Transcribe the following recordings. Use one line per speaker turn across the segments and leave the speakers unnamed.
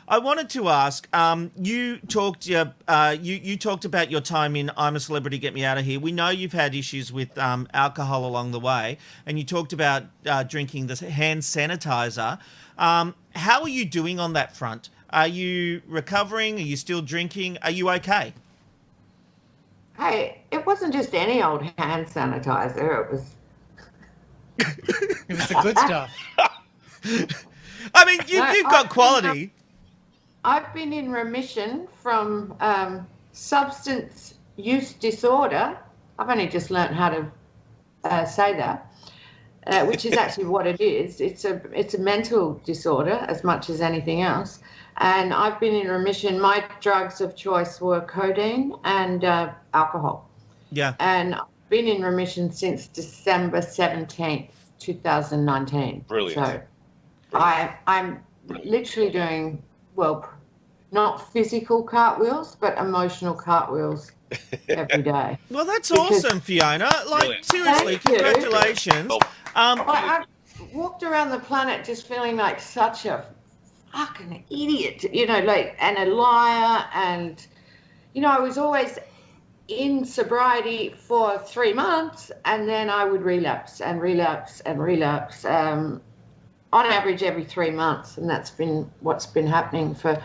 I wanted to ask. You talked about your time in I'm a Celebrity, Get Me Out of Here. We know you've had issues with alcohol along the way, and you talked about drinking the hand sanitizer. How are you doing on that front? Are you recovering? Are you still drinking? Are you okay?
Hey, it wasn't just any old hand sanitizer. It was
It was the good stuff.
I mean,
no.
you've got quality.
I've been in remission from substance use disorder. I've only just learnt how to say that, which is actually what it is. It's a mental disorder as much as anything else. And I've been in remission. My drugs of choice were codeine and alcohol.
Yeah.
And I've been in remission since December 17th, 2019.
Brilliant.
So I'm literally doing, well, not physical cartwheels, but emotional cartwheels every day.
Well, that's awesome, Fiona. Like,
Brilliant.
seriously,
Thank you.
congratulations.
I've walked around the planet just feeling like such a fucking idiot, and a liar. And, I was always in sobriety for 3 months, and then I would relapse and relapse and relapse, on average every 3 months. And that's been what's been happening for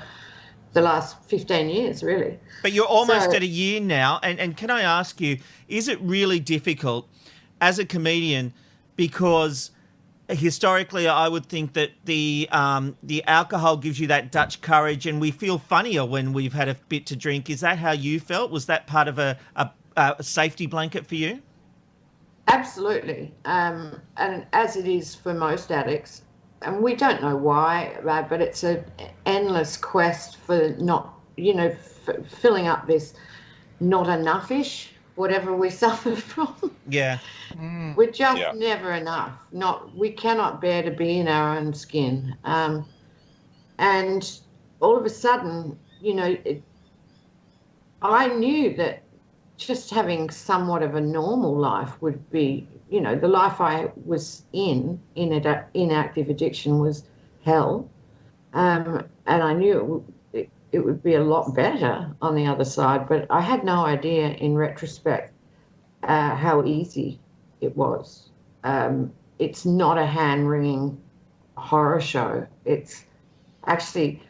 the last 15 years, really.
But you're almost at a year now. And can I ask you, is it really difficult as a comedian? Because historically, I would think that the alcohol gives you that Dutch courage, and we feel funnier when we've had a bit to drink. Is that how you felt? Was that part of a safety blanket for you?
Absolutely. And as it is for most addicts, and we don't know why, but it's an endless quest for not, filling up this not enough-ish, whatever we suffer from.
Yeah.
We're just never enough. We cannot bear to be in our own skin. And all of a sudden, I knew that just having somewhat of a normal life would be, the life I was in inactive addiction was hell. And I knew it would be a lot better on the other side, but I had no idea in retrospect how easy it was. It's not a hand-wringing horror show. It's actually,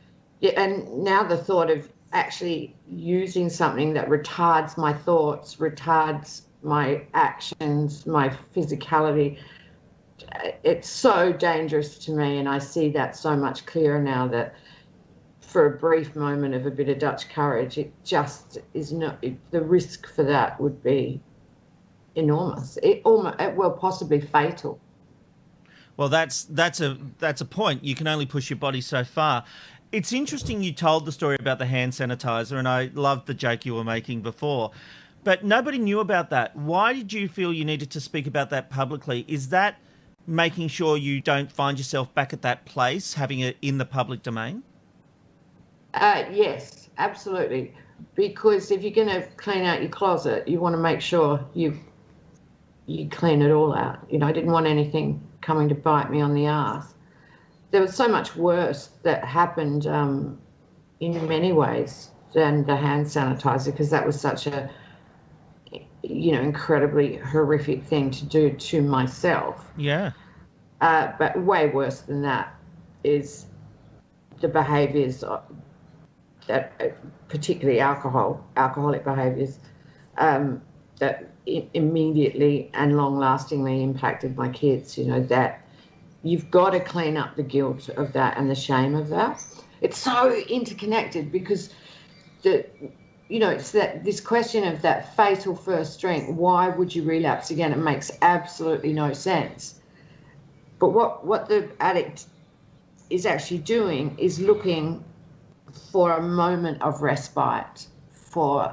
and now the thought of actually using something that retards my thoughts, retards my actions, my physicality, it's so dangerous to me. And I see that so much clearer now, that for a brief moment of a bit of Dutch courage, it just is not, the risk for that would be enormous. It will possibly fatal.
Well, that's a point. You can only push your body so far. It's interesting you told the story about the hand sanitizer, and I loved the joke you were making before. But nobody knew about that. Why did you feel you needed to speak about that publicly? Is that making sure you don't find yourself back at that place, having it in the public domain?
Yes, absolutely. Because if you're going to clean out your closet, you want to make sure you clean it all out. I didn't want anything coming to bite me on the arse. There was so much worse that happened in many ways than the hand sanitizer, because that was such a, incredibly horrific thing to do to myself.
Yeah.
But way worse than that is the behaviours that, particularly alcoholic behaviours, that immediately and long-lastingly impacted my kids. That you've got to clean up the guilt of that and the shame of that. It's so interconnected, because it's this question of that fatal first drink. Why would you relapse again? It makes absolutely no sense. But what the addict is actually doing is looking for a moment of respite for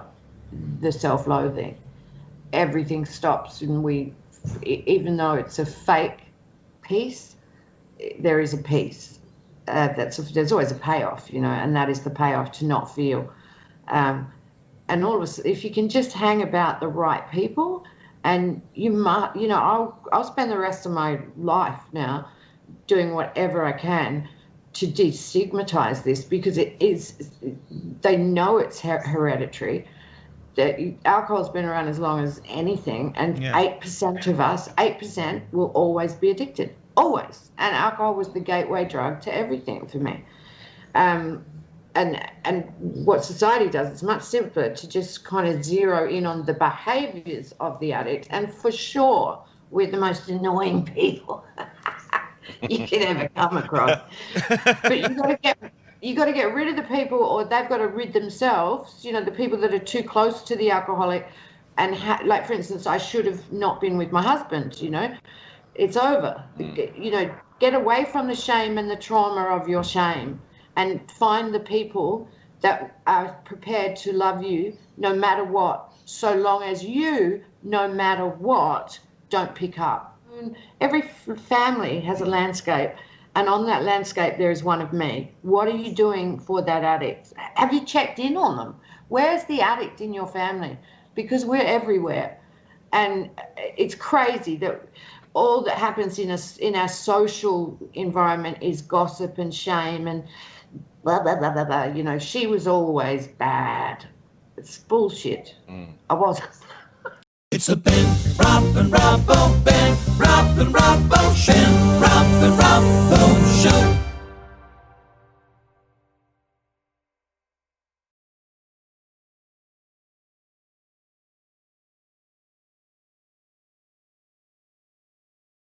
the self-loathing. Everything stops, and even though it's a fake peace, there is a peace. There's always a payoff, and that is the payoff to not feel. And all of us, if you can just hang about the right people, and I'll spend the rest of my life now doing whatever I can to destigmatize this, because it is, they know it's hereditary. That alcohol's been around as long as anything, and 8% of us, 8% will always be addicted, always. And alcohol was the gateway drug to everything for me. And what society does, it's much simpler to just kind of zero in on the behaviours of the addict. And for sure, we're the most annoying people you can ever come across. But you got to get rid of the people, or they've got to rid themselves. You know, the people that are too close to the alcoholic, and like, for instance, I should have not been with my husband. You know, it's over. You know, get away from the shame and the trauma of your shame, and find the people that are prepared to love you no matter what, so long as you, no matter what, don't pick up. Every family has a landscape, and on that landscape there is one of me. What are you doing for that addict? Have you checked in on them? Where's the addict in your family? Because we're everywhere, and it's crazy that all that happens in our social environment is gossip and shame and blah, blah, blah, blah, blah. You know, she was always bad. It's bullshit. I wasn't.
It's a Ben, Rob and Robbo, Ben, Rob and Robbo, Ben, Rob and Robbo show.